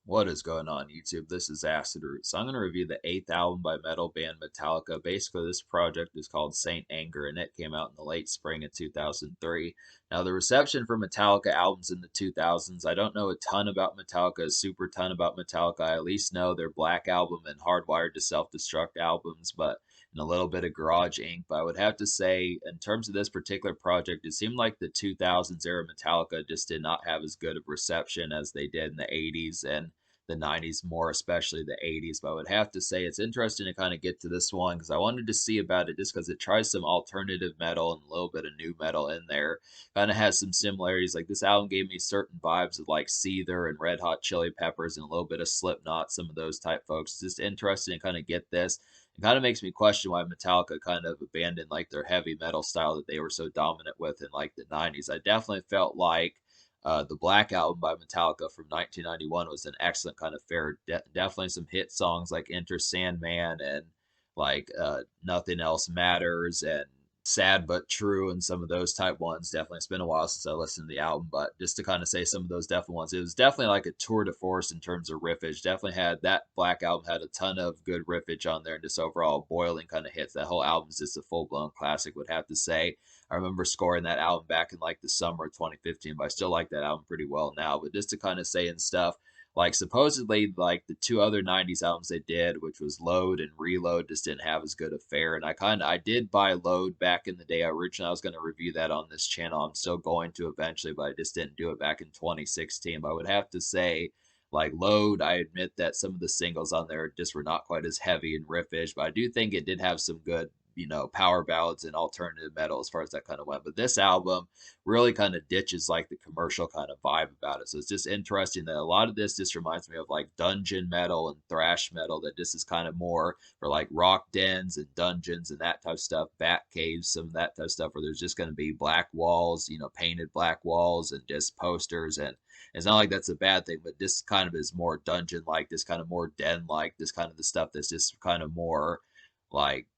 What is going on YouTube? This is Acid Root. So I'm going to review the eighth album by metal band Metallica. Basically, this project is called Saint Anger, and it came out in the late spring of 2003. Now, the reception for Metallica albums in the 2000s, I don't know a ton about Metallica, a super ton about Metallica. I at least know their Black Album and Hardwired to Self-Destruct albums, but and a little bit of Garage Inc. But I would have to say, in terms of this particular project, it seemed like the 2000s era Metallica just did not have as good of reception as they did in the 80s and the 90s, more especially the 80s. But I would have to say it's interesting to kind of get to this one because I wanted to see about it just because it tries some alternative metal and a little bit of new metal in there. Kind of has some similarities. Like this album gave me certain vibes of like Seether and Red Hot Chili Peppers and a little bit of Slipknot, some of those type folks. It's just interesting to kind of get this. It kind of makes me question why Metallica kind of abandoned like their heavy metal style that they were so dominant with in like the 90s. I definitely felt like the Black Album by Metallica from 1991 was an excellent kind of fare. Definitely some hit songs like Enter Sandman and like Nothing Else Matters and Sad But True and some of those type ones. Definitely, it's been a while since I listened to the album, but just to kind of say some of those definite ones, it was definitely like a tour de force in terms of riffage. Definitely had that Black Album had a ton of good riffage on there and just overall boiling kind of hits. That whole album is just a full blown classic, would have to say. I remember scoring that album back in like the summer of 2015, but I still like that album pretty well now. But just to kind of say and stuff, like supposedly like the two other 90s albums they did, which was Load and Reload, just didn't have as good a fare. And I did buy Load back in the day. Originally I was going to review that on this channel. I'm still going to eventually, but I just didn't do it back in 2016. But I would have to say like Load, I admit that some of the singles on there just were not quite as heavy and riffish, but I do think it did have some good, power ballads and alternative metal as far as that kind of went. But this album really kind of ditches like the commercial kind of vibe about it. So it's just interesting that a lot of this just reminds me of like dungeon metal and thrash metal, that this is kind of more for like rock dens and dungeons and that type of stuff, bat caves, some of that type of stuff where there's just going to be black walls, painted black walls and just posters. And it's not like that's a bad thing, but this kind of is more dungeon like, this kind of more den like, this kind of the stuff that's just kind of more like,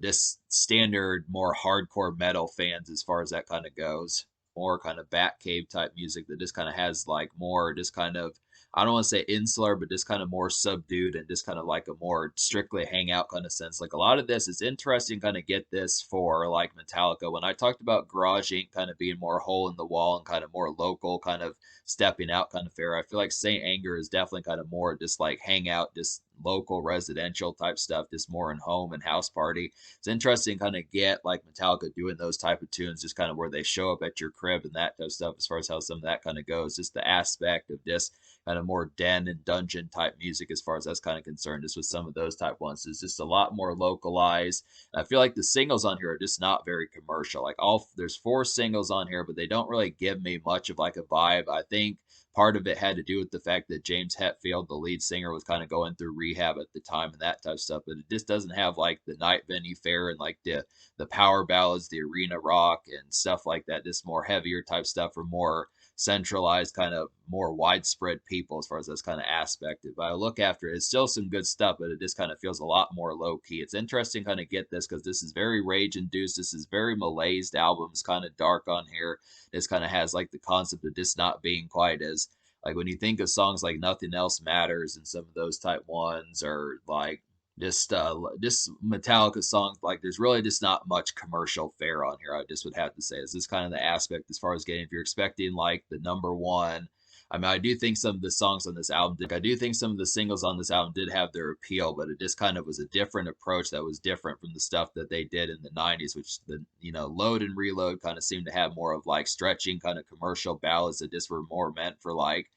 just standard, more hardcore metal fans as far as that kind of goes. More kind of Batcave type music that just kind of has like more, just kind of, I don't want to say insular, but just kind of more subdued and just kind of like a more strictly hangout kind of sense. Like a lot of this is interesting, kind of get this for like Metallica. When I talked about Garage Inc. kind of being more hole in the wall and kind of more local, kind of stepping out kind of fare, I feel like Saint Anger is definitely kind of more just like hangout, just local residential type stuff, just more in home and house party. It's interesting kind of get like Metallica doing those type of tunes, just kind of where they show up at your crib and that type of stuff as far as how some of that kind of goes. Just the aspect of just kind of more den and dungeon type music as far as that's kind of concerned. Just with some of those type ones, it's just a lot more localized. And I feel like the singles on here are just not very commercial. Like there's four singles on here, but they don't really give me much of like a vibe. I think part of it had to do with the fact that James Hetfield, the lead singer, was kind of going through rehab at the time and that type of stuff. But it just doesn't have like the night venue fare and like the power ballads, the arena rock and stuff like that. Just more heavier type stuff for more centralized, kind of more widespread people as far as this kind of aspect. But I look after it, it's still some good stuff, but it just kind of feels a lot more low key. It's interesting kind of get this because this is very rage induced. This is very malaised albums, kind of dark on here. This kind of has like the concept of just not being quite as like when you think of songs like Nothing Else Matters and some of those type ones, or like just Metallica songs, like there's really just not much commercial fare on here. I just would have to say is this kind of the aspect as far as getting, if you're expecting like the number one. I mean, I do think some of the songs on this album I do think some of the singles on this album did have their appeal, but it just kind of was a different approach that was different from the stuff that they did in the 90s, which the, Load and Reload kind of seemed to have more of like stretching kind of commercial ballads that just were more meant for like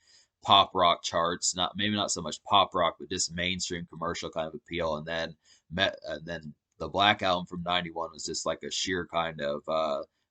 pop rock charts, not maybe not so much pop rock, but just mainstream commercial kind of appeal. And then the Black Album from '91 was just like a sheer kind of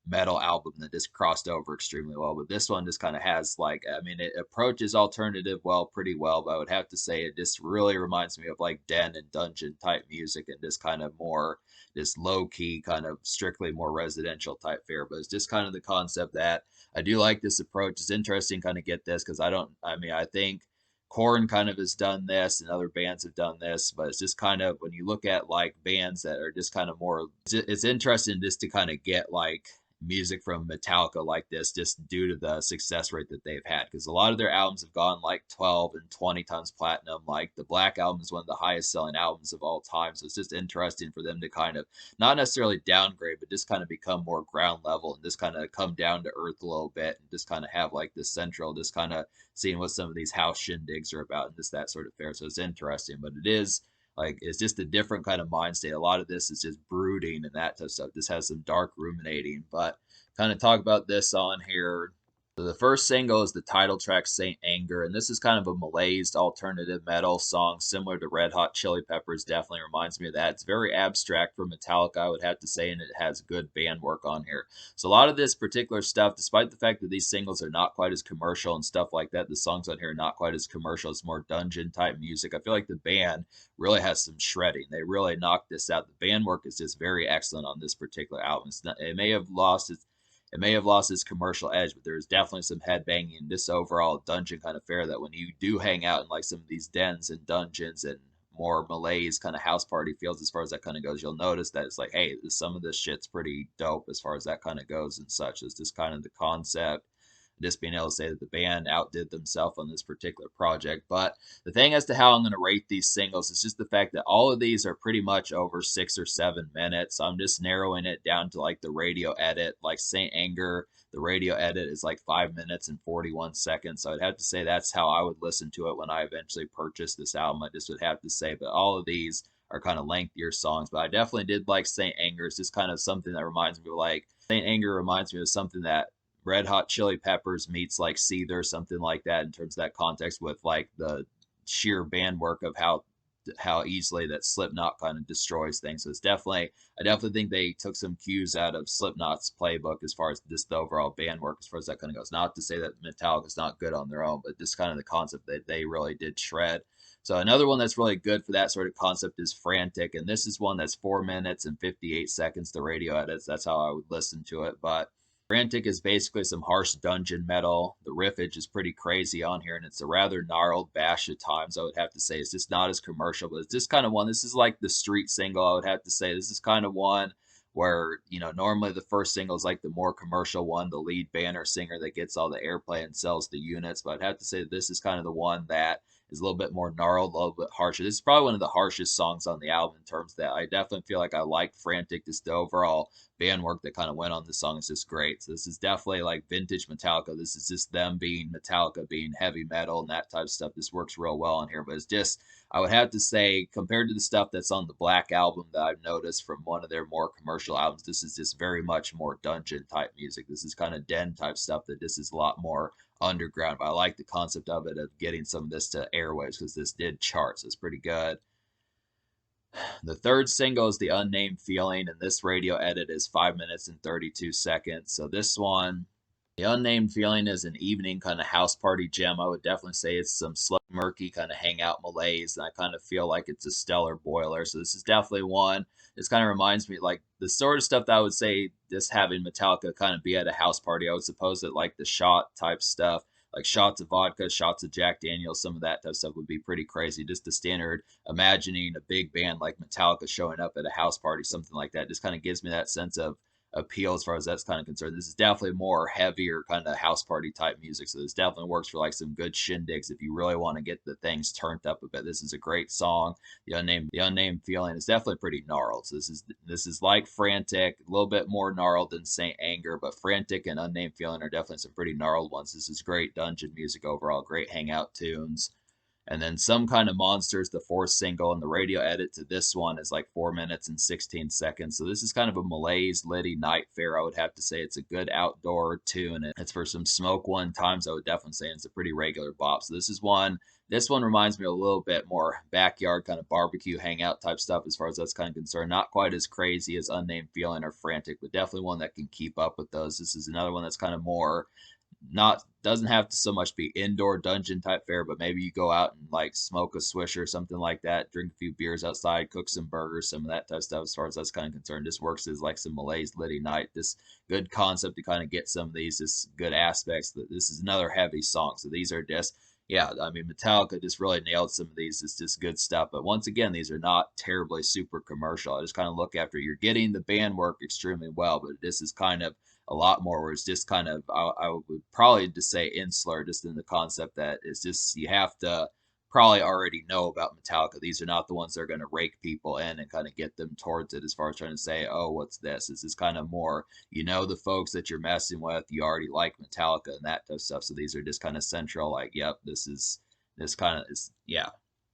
metal album that just crossed over extremely well. But this one just kind of has like, I mean, it approaches alternative well pretty well, but I would have to say it just really reminds me of like den and dungeon type music and just kind of more just low key, kind of strictly more residential type fare. But it's just kind of the concept that I do like this approach. It's interesting kind of get this because I think Korn kind of has done this and other bands have done this, but it's just kind of when you look at like bands that are just kind of more, it's interesting just to kind of get like music from Metallica like this just due to the success rate that they've had. Because a lot of their albums have gone like 12 and 20 times platinum. Like the Black Album is one of the highest selling albums of all time. So it's just interesting for them to kind of not necessarily downgrade, but just kind of become more ground level and just kind of come down to earth a little bit and just kind of have like this central, just kind of seeing what some of these house shindigs are about and just that sort of fare. So it's interesting, but it is like it's just a different kind of mind state. A lot of this is just brooding and that type of stuff. This has some dark ruminating, but kind of talk about this on here. So the first single is the title track Saint Anger, and this is kind of a malaised alternative metal song similar to Red Hot Chili Peppers. Definitely reminds me of that. It's very abstract for Metallica, I would have to say, and it has good band work on here. So a lot of this particular stuff, despite the fact that these singles are not quite as commercial and stuff like that, the songs on here are not quite as commercial. It's more dungeon type music. I feel like the band really has some shredding. They really knocked this out. The band work is just very excellent on this particular album. It may have lost its commercial edge, but there's definitely some headbanging in this overall dungeon kind of fare that when you do hang out in like some of these dens and dungeons and more malaise kind of house party feels as far as that kind of goes, you'll notice that it's like, hey, some of this shit's pretty dope as far as that kind of goes and such. It's just kind of the concept, just being able to say that the band outdid themselves on this particular project. But the thing as to how I'm going to rate these singles is just the fact that all of these are pretty much over 6 or 7 minutes. So I'm just narrowing it down to like the radio edit, like Saint Anger. The radio edit is like 5 minutes and 41 seconds. So I'd have to say that's how I would listen to it when I eventually purchased this album. I just would have to say, but all of these are kind of lengthier songs. But I definitely did like Saint Anger. It's just kind of something that reminds me of like Saint Anger reminds me of something that Red Hot Chili Peppers meets like Seether, something like that in terms of that context with like the sheer band work of how easily that Slipknot kind of destroys things. So it's definitely I definitely think they took some cues out of Slipknot's playbook as far as just the overall band work as far as that kind of goes. Not to say that Metallica's not good on their own, but just kind of the concept that they really did shred. So another one that's really good for that sort of concept is Frantic, and this is one that's 4 minutes and 58 seconds. The radio edits. That's how I would listen to it, but Frantic is basically some harsh dungeon metal. The riffage is pretty crazy on here, and it's a rather gnarled bash at times, I would have to say. It's just not as commercial, but it's just kind of one. This is like the street single, I would have to say. This is kind of one where, normally the first single is like the more commercial one, the lead banner singer that gets all the airplay and sells the units. But I'd have to say this is kind of the one that is a little bit more gnarled, a little bit harsher. This is probably one of the harshest songs on the album in terms of that. I definitely feel like I like Frantic, just the overall band work that kind of went on this song is just great. So this is definitely like vintage Metallica. This is just them being Metallica, being heavy metal and that type of stuff. This works real well on here, but it's just, I would have to say, compared to the stuff that's on the Black Album that I've noticed from one of their more commercial albums, this is just very much more dungeon type music. This is kind of den type stuff that this is a lot more underground, but I like the concept of it, of getting some of this to airwaves, because this did charts. It's pretty good. The third single is The Unnamed Feeling, and this radio edit is 5 minutes and 32 seconds. So this one, The Unnamed Feeling, is an evening kind of house party gem. I would definitely say it's some slow, murky kind of hangout malaise, and I kind of feel like it's a stellar boiler. So this is definitely one. This kind of reminds me like the sort of stuff that I would say just having Metallica kind of be at a house party. I would suppose that like the shot type stuff, like shots of vodka, shots of Jack Daniels, some of that type of stuff would be pretty crazy. Just the standard imagining a big band like Metallica showing up at a house party, something like that, just kind of gives me that sense of appeal as far as that's kind of concerned. This is definitely more heavier kind of house party type music. So this definitely works for like some good shindigs if you really want to get the things turned up a bit. This is a great song. The Unnamed Feeling is definitely pretty gnarled. So this is like Frantic, a little bit more gnarled than Saint Anger, but Frantic and Unnamed Feeling are definitely some pretty gnarled ones. This is great dungeon music overall, great hangout tunes. And then Some Kind of Monsters, the fourth single, and the radio edit to this one is like 4 minutes and 16 seconds. So this is kind of a malaise, litty night fare, I would have to say. It's a good outdoor tune. It's for some smoke one times, I would definitely say. It's a pretty regular bop. So this one reminds me a little bit more backyard kind of barbecue hangout type stuff as far as that's kind of concerned. Not quite as crazy as Unnamed Feeling or Frantic, but definitely one that can keep up with those. This is another one that's kind of more not doesn't have to so much be indoor dungeon type fare, but maybe you go out and like smoke a swish or something like that, drink a few beers outside, cook some burgers, some of that type of stuff. As far as that's kind of concerned, this works as like some malaise litty night. This good concept to kind of get some of these just good aspects. This is another heavy song, so these are just, yeah, I mean, Metallica just really nailed some of these. It's just good stuff. But once again, these are not terribly super commercial. I just kind of look after, you're getting the band work extremely well, but this is kind of a lot more where it's just kind of I would probably just say insular, just in the concept that it's just you have to probably already know about Metallica. These are not the ones that are going to rake people in and kind of get them towards it as far as trying to say, oh, what's this? This is kind of more, the folks that you're messing with, you already like Metallica and that type of stuff. So these are just kind of central, like, yep, this kind of is, yeah.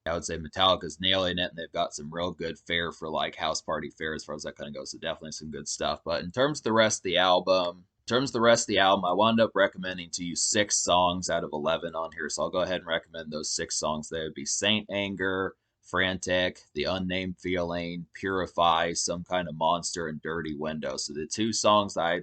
I would say Metallica's nailing it, and they've got some real good fare for like house party fare as far as that kind of goes. So definitely some good stuff. But in terms of the rest of the album, I wound up recommending to you 6 songs out of 11 on here. So I'll go ahead and recommend those 6 songs. They would be Saint Anger, Frantic, The Unnamed Feeling, Purify, Some Kind of Monster, and Dirty Window. So the two songs I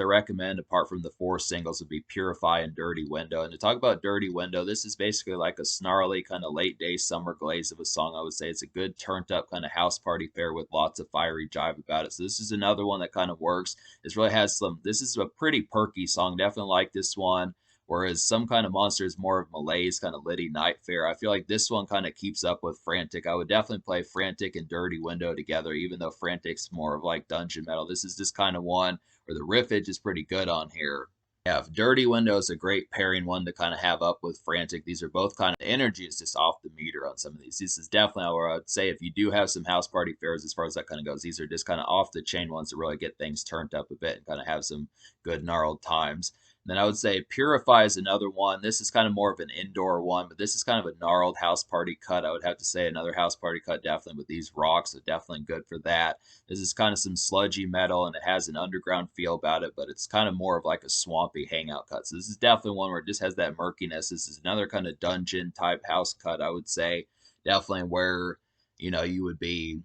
recommend apart from the 4 singles would be Purify and Dirty Window. And to talk about Dirty Window, this is basically like a snarly kind of late day summer glaze of a song. I would say it's a good turned up kind of house party fare with lots of fiery jive about it. So this is another one that kind of works. This is a pretty perky song. Definitely like this one. Whereas Some Kind of Monster is more of Malaise, kind of litty night fare. I feel like this one kind of keeps up with Frantic. I would definitely play Frantic and Dirty Window together, even though Frantic's more of like dungeon metal. This is just kind of one where the riffage is pretty good on here. Yeah, Dirty Window is a great pairing one to kind of have up with Frantic. These are both kind of, the energy is just off the meter on some of these. This is definitely where I would say if you do have some house party fares as far as that kind of goes, these are just kind of off the chain ones to really get things turned up a bit and kind of have some good gnarled times. Then I would say Purify is another one. This is kind of more of an indoor one, but this is kind of a gnarled house party cut. I would have to say another house party cut definitely with these rocks, so definitely good for that. This is kind of some sludgy metal and it has an underground feel about it, but it's kind of more of like a swampy hangout cut. So this is definitely one where it just has that murkiness. This is another kind of dungeon type house cut, I would say. Definitely where, you would be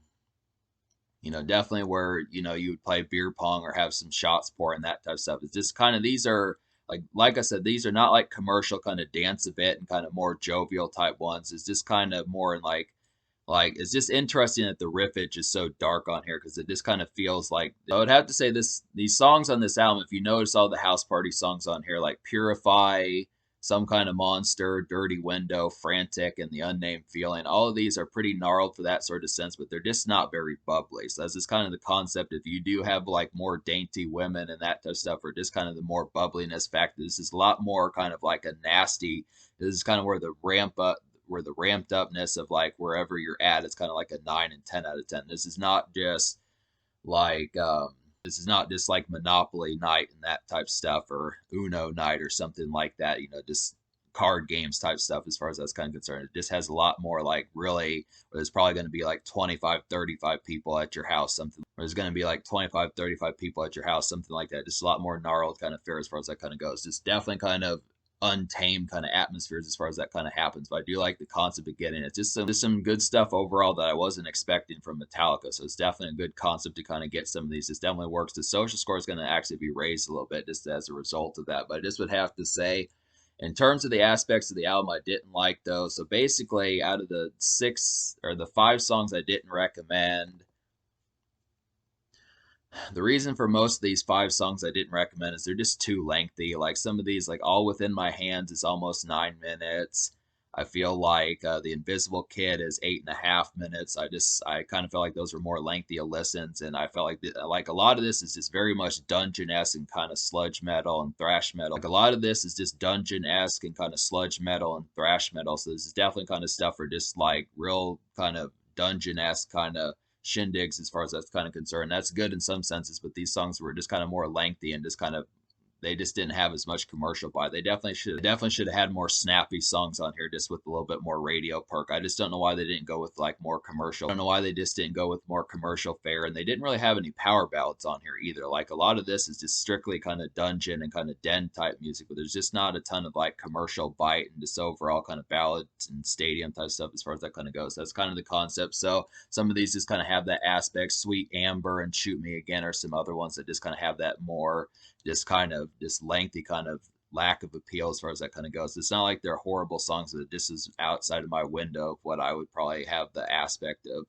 definitely where, you would play beer pong or have some shots pouring, that type of stuff. It's just kind of, these are like I said, these are not like commercial kind of dance a bit and kind of more jovial type ones. It's just kind of more in like it's just interesting that the riffage is so dark on here because it just kind of feels like I would have to say these songs on this album, if you notice all the house party songs on here, like Purify, Some Kind of Monster, Dirty Window, Frantic, and The Unnamed Feeling. All of these are pretty gnarled for that sort of sense, but they're just not very bubbly. So that's just kind of the concept. If you do have like more dainty women and that type of stuff, or just kind of the more bubbliness factor, this is a lot more kind of like a nasty. This is kind of where the ramped upness of like wherever you're at, it's kind of like a 9 and 10 out of 10. Like this is not just like Monopoly night and that type stuff, or Uno night or something like that, just card games type stuff as far as that's kind of concerned. It just has a lot more like really, where there's probably going to be like 25, 35 people at your house, something. Or there's going to be like 25, 35 people at your house, something like that. Just a lot more gnarled kind of fare as far as that kind of goes. Just definitely kind of untamed kind of atmospheres as far as that kind of happens. But I do like the concept of getting it. Just some good stuff overall that I wasn't expecting from Metallica. So it's definitely a good concept to kind of get some of these. This definitely works. The social score is going to actually be raised a little bit just as a result of that. But I just would have to say, in terms of the aspects of the album I didn't like though, so basically out of the 5 songs I didn't recommend, the reason for most of these 5 songs I didn't recommend is they're just too lengthy. Like some of these, like All Within My Hands is almost 9 minutes. I feel like The Invisible Kid is 8.5 minutes. I kind of felt like those were more lengthy listens, and I felt like a lot of this is just very much dungeon-esque and kind of sludge metal and thrash metal. Like a lot of this is just dungeon-esque and kind of sludge metal and thrash metal. So this is definitely kind of stuff for just like real kind of dungeon-esque kind of shindigs as far as that's kind of concerned. That's good in some senses, but these songs were just kind of more lengthy and just kind of they just didn't have as much commercial buy. They definitely should have had more snappy songs on here, just with a little bit more radio perk. I just don't know why they didn't go with like more commercial. I don't know why they just didn't go with more commercial fare, and they didn't really have any power ballads on here either. Like a lot of this is just strictly kind of dungeon and kind of den type music, but there's just not a ton of like commercial bite and just overall kind of ballads and stadium type stuff as far as that kind of goes. That's kind of the concept. So some of these just kind of have that aspect. Sweet Amber and Shoot Me Again are some other ones that just kind of have that more just kind of this lengthy kind of lack of appeal as far as that kind of goes. It's not like they're horrible songs, that this is outside of my window of what I would probably have the aspect of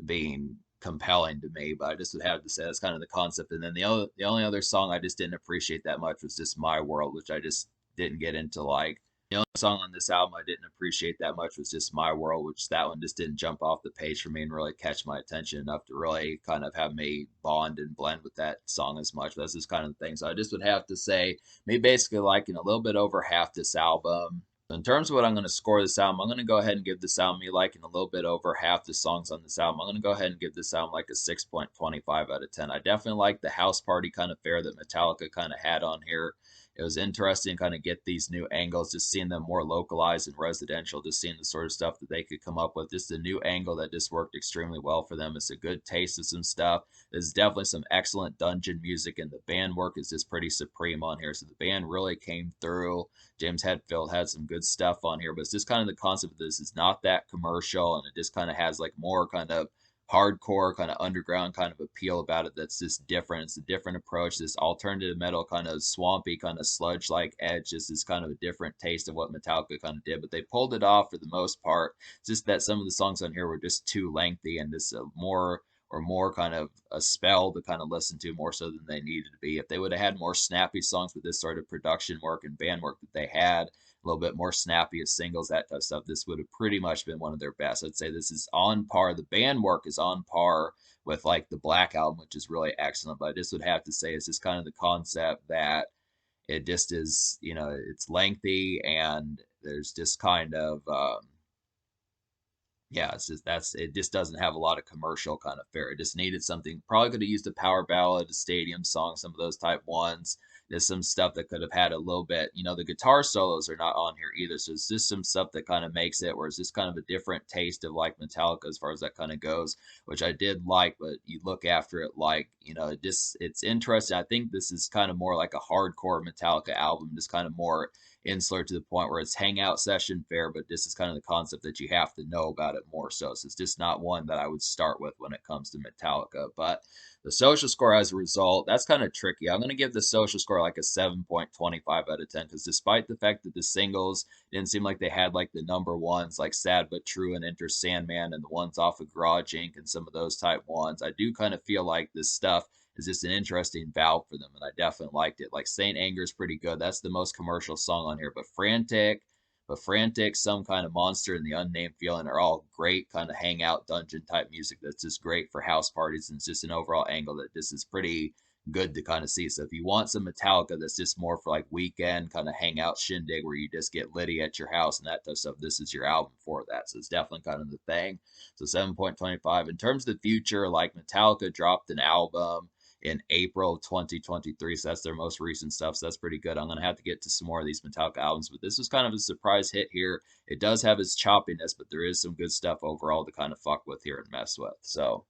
being compelling to me, but I just would have to say that's kind of the concept. And then the only other song I just didn't appreciate that much was just My World, which I just didn't get into like The only song on this album I didn't appreciate that much was just My World, which that one just didn't jump off the page for me and really catch my attention enough to really kind of have me bond and blend with that song as much. That's just kind of the thing. So I just would have to say, me basically liking a little bit over half this album. In terms of what I'm going to score this album, I'm going to go ahead and give this album, me liking a little bit over half the songs on this album. I'm going to go ahead and give this album like a 6.25 out of 10. I definitely like the house party kind of fare that Metallica kind of had on here. It was interesting kind of get these new angles, just seeing them more localized and residential, just seeing the sort of stuff that they could come up with. Just a new angle that just worked extremely well for them. It's a good taste of some stuff. There's definitely some excellent dungeon music, and the band work is just pretty supreme on here. So the band really came through. James Hetfield had some good stuff on here, but it's just kind of the concept of this is not that commercial, and it just kind of has like more kind of hardcore kind of underground kind of appeal about it that's just different. It's a different approach. This alternative metal kind of swampy kind of sludge like edge. This is kind of a different taste of what Metallica kind of did, but they pulled it off for the most part. It's just that some of the songs on here were just too lengthy and just more kind of a spell to kind of listen to more so than they needed to be. If they would have had more snappy songs with this sort of production work and band work that they had, a little bit more snappy as singles, that type of stuff, this would have pretty much been one of their best. I'd say this is on par. The band work is on par with like the Black Album, which is really excellent. But I just would have to say it's just kind of the concept that it just is, it's lengthy and there's just kind of yeah, it's just it just doesn't have a lot of commercial kind of fare. It just needed something. Probably could have used a power ballad, a stadium song, some of those type ones. There's some stuff that could have had a little bit. The guitar solos are not on here either, so it's just some stuff that kind of makes it where it's just kind of a different taste of like Metallica as far as that kind of goes, which I did like. But you look after it like it's interesting. I think this is kind of more like a hardcore Metallica album, just kind of more insular to the point where it's hangout session fare, but this is kind of the concept that you have to know about it more so. So it's just not one that I would start with when it comes to Metallica. But the social score as a result, that's kind of tricky. I'm going to give the social score like a 7.25 out of 10 because despite the fact that the singles didn't seem like they had like the number ones like Sad But True and Enter Sandman and the ones off of Garage Inc. and some of those type ones, I do kind of feel like this stuff is just an interesting valve for them, and I definitely liked it. Like Saint Anger is pretty good. That's the most commercial song on here, but Frantic, Some Kind of Monster, and The Unnamed Feeling are all great kind of hangout dungeon type music that's just great for house parties, and it's just an overall angle that this is pretty good to kind of see. So if you want some Metallica that's just more for like weekend kind of hangout shindig where you just get litty at your house and that type of stuff, this is your album for that. So it's definitely kind of the thing. So 7.25. In terms of the future, like Metallica dropped an album in April of 2023. So that's their most recent stuff. So that's pretty good. I'm going to have to get to some more of these Metallica albums, but this was kind of a surprise hit here. It does have its choppiness, but there is some good stuff overall to kind of fuck with here and mess with. So